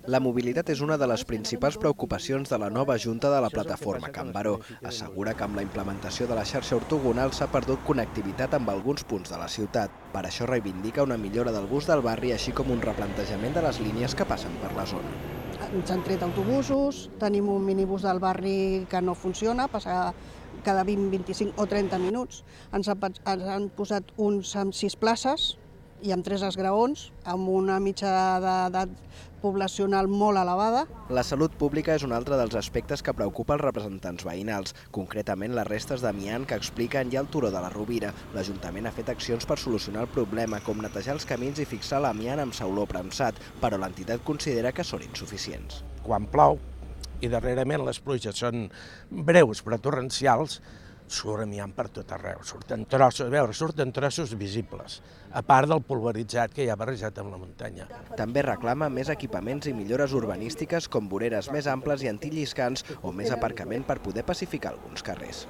La mobilitat és una de les principals preocupacions de la nova junta de la plataforma Can Baró. Assegura que amb la implementació de la xarxa ortogonal s'ha perdut connectivitat amb alguns punts de la ciutat. Per això reivindica una millora del bus del barri, així com un replantejament de les línies que passen per la zona. Ens han tret autobusos, tenim un minibús del barri que no funciona, passa cada 20, 25 o 30 minuts. Ens han posat uns amb 6 places i amb 3 esgraons, amb una mitja d'edat poblacional molt elevada. La salut pública és un altre dels aspectes que preocupa els representants veïnals, concretament les restes d'amiant que expliquen hi ha al turó de la Rovira. L'Ajuntament ha fet accions per solucionar el problema, com netejar els camins i fixar l'amiant amb sauló premsat, però l'entitat considera que són insuficients. Quan plou, i darrerament les pluges són breus però torrencials, surt amiant per tot arreu, surten trossos visibles, a part del pulveritzat que hi ha barrejat amb la muntanya. També reclama més equipaments i millores urbanístiques com voreres més amples i antilliscants o més aparcament per poder pacificar alguns carrers.